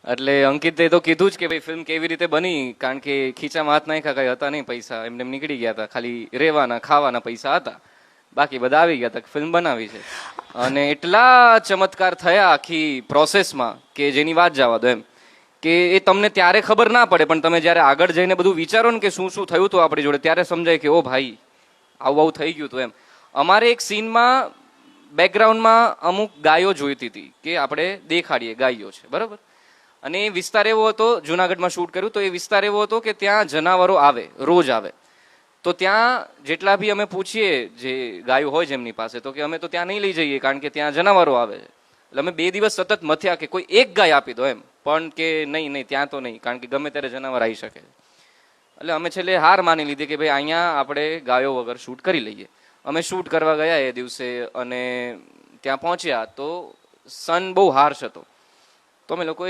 એટલે અંકિતે તો કીધું જ કે ભાઈ ફિલ્મ કેવી રીતે બની, કારણ કે ખીચામાં હાથ નાખ્યા કઈ હતા નહીં, પૈસા એમને એમ નીકળી ગયા હતા, ખાલી રહેવાના ખાવાના પૈસા હતા, બાકી બધા આવી ગયા હતા, ફિલ્મ બનાવી છે. અને એટલા ચમત્કાર થયા આખી પ્રોસેસમાં કે જેની વાત જવા દો એમ, કે એ તમને ત્યારે ખબર ના પડે, પણ તમે જ્યારે આગળ જઈને બધું વિચારો ને કે શું શું થયું હતું આપણી જોડે, ત્યારે સમજાય કે ઓ ભાઈ આવું આવું થઈ ગયું હતું એમ. અમારે એક સીનમાં બેકગ્રાઉન્ડમાં અમુક ગાયો જોઈતી હતી કે આપણે દેખાડીએ ગાયો છે, બરાબર. અને એ વિસ્તાર એવો હતો, જુનાગઢમાં શૂટ કર્યું તો એ વિસ્તાર એવો હતો કે ત્યાં જનાવરો આવે, રોજ આવે. તો ત્યાં જેટલા બી અમે પૂછીએ જે ગાયો હોય જેમની પાસે, તો કે અમે તો ત્યાં નહીં લઈ જઈએ કારણ કે ત્યાં જનાવરો આવે છે. એટલે અમે 2 દિવસ સતત મથ્યા કે કોઈ એક ગાય આપી દો એમ, પણ કે નહીં નહીં ત્યાં તો નહીં, કારણ કે ગમે ત્યારે જનાવર આવી શકે. એટલે અમે છેલ્લે હાર માની લીધી કે ભાઈ અહીંયા આપણે ગાયો વગર શૂટ કરી લઈએ. અમે શૂટ કરવા ગયા એ દિવસે અને ત્યાં પહોંચ્યા તો સન બહુ હાર્શ હતો. તો અમે લોકો